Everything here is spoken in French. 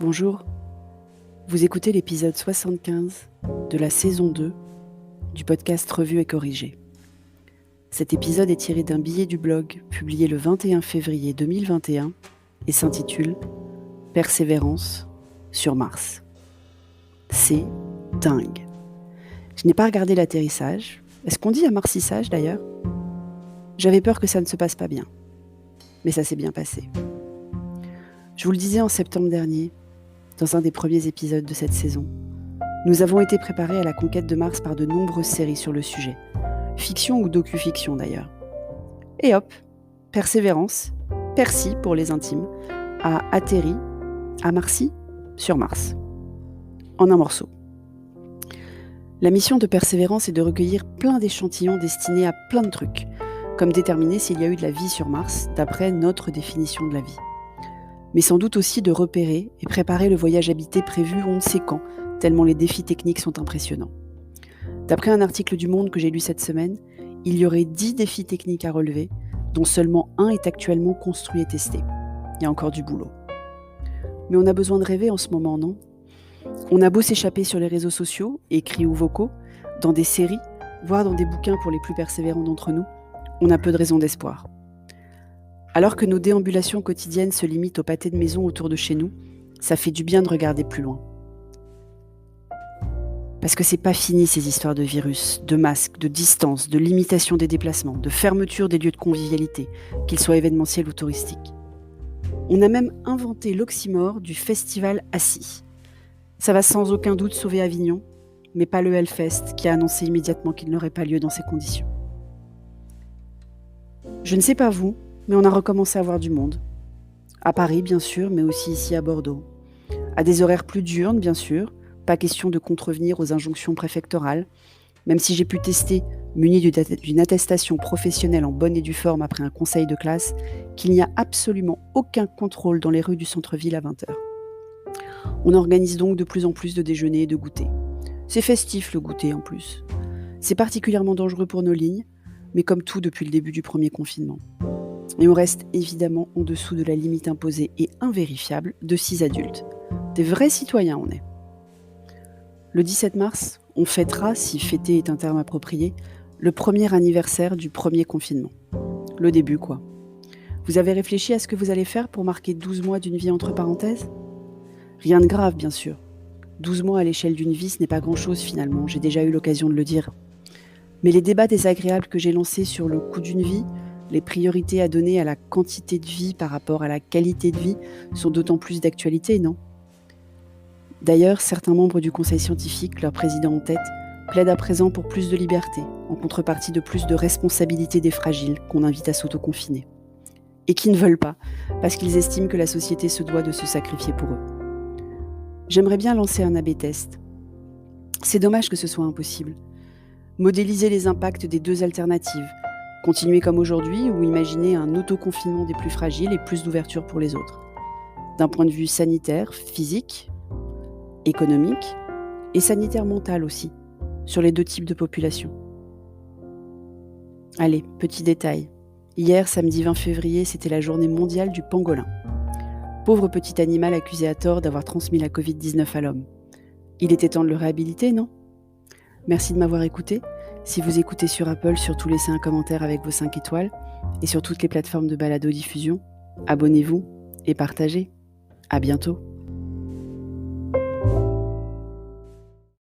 Bonjour, vous écoutez l'épisode 75 de la saison 2 du podcast Revu et Corrigé. Cet épisode est tiré d'un billet du blog publié le 21 février 2021 et s'intitule « Persévérance sur Mars ». C'est dingue. Je n'ai pas regardé l'atterrissage. Est-ce qu'on dit amarcissage d'ailleurs ? J'avais peur que ça ne se passe pas bien. Mais ça s'est bien passé. Je vous le disais en septembre dernier, dans un des premiers épisodes de cette saison, nous avons été préparés à la conquête de Mars par de nombreuses séries sur le sujet, fiction ou docu-fiction d'ailleurs. Et hop, Persévérance, Percy pour les intimes, a atterri à Marcy sur Mars, en un morceau. La mission de Persévérance est de recueillir plein d'échantillons destinés à plein de trucs, comme déterminer s'il y a eu de la vie sur Mars d'après notre définition de la vie. Mais sans doute aussi de repérer et préparer le voyage habité prévu on ne sait quand, tellement les défis techniques sont impressionnants. D'après un article du Monde que j'ai lu cette semaine, il y aurait 10 défis techniques à relever, dont seulement un est actuellement construit et testé. Il y a encore du boulot. Mais on a besoin de rêver en ce moment, non ? On a beau s'échapper sur les réseaux sociaux, écrits ou vocaux, dans des séries, voire dans des bouquins pour les plus persévérants d'entre nous, on a peu de raisons d'espoir. Alors que nos déambulations quotidiennes se limitent au pâté de maison autour de chez nous, ça fait du bien de regarder plus loin. Parce que c'est pas fini ces histoires de virus, de masques, de distance, de limitation des déplacements, de fermeture des lieux de convivialité, qu'ils soient événementiels ou touristiques. On a même inventé l'oxymore du festival assis. Ça va sans aucun doute sauver Avignon, mais pas le Hellfest qui a annoncé immédiatement qu'il n'aurait pas lieu dans ces conditions. Je ne sais pas vous, mais on a recommencé à voir du monde. À Paris, bien sûr, mais aussi ici à Bordeaux. À des horaires plus diurnes, bien sûr. Pas question de contrevenir aux injonctions préfectorales. Même si j'ai pu tester, muni d'une attestation professionnelle en bonne et due forme après un conseil de classe, qu'il n'y a absolument aucun contrôle dans les rues du centre-ville à 20h. On organise donc de plus en plus de déjeuners et de goûters. C'est festif le goûter en plus. C'est particulièrement dangereux pour nos lignes, mais comme tout depuis le début du premier confinement. Et on reste évidemment en dessous de la limite imposée et invérifiable de 6 adultes. Des vrais citoyens on est. Le 17 mars, on fêtera, si fêter est un terme approprié, le premier anniversaire du premier confinement. Le début quoi. Vous avez réfléchi à ce que vous allez faire pour marquer 12 mois d'une vie entre parenthèses ? Rien de grave bien sûr. 12 mois à l'échelle d'une vie, ce n'est pas grand-chose finalement, j'ai déjà eu l'occasion de le dire. Mais les débats désagréables que j'ai lancés sur le coût d'une vie, les priorités à donner à la quantité de vie par rapport à la qualité de vie sont d'autant plus d'actualité, non ? D'ailleurs, certains membres du conseil scientifique, leur président en tête, plaident à présent pour plus de liberté, en contrepartie de plus de responsabilité des fragiles qu'on invite à s'autoconfiner. Et qui ne veulent pas, parce qu'ils estiment que la société se doit de se sacrifier pour eux. J'aimerais bien lancer un A/B test. C'est dommage que ce soit impossible. Modéliser les impacts des deux alternatives, continuer comme aujourd'hui ou imaginer un autoconfinement des plus fragiles et plus d'ouverture pour les autres. D'un point de vue sanitaire, physique, économique et sanitaire mental aussi, sur les deux types de population. Allez, petit détail. Hier, samedi 20 février, c'était la journée mondiale du pangolin. Pauvre petit animal accusé à tort d'avoir transmis la Covid-19 à l'homme. Il était temps de le réhabiliter, non ? Merci de m'avoir écouté. Si vous écoutez sur Apple, surtout laissez un commentaire avec vos 5 étoiles. Et sur toutes les plateformes de balado-diffusion, abonnez-vous et partagez. À bientôt.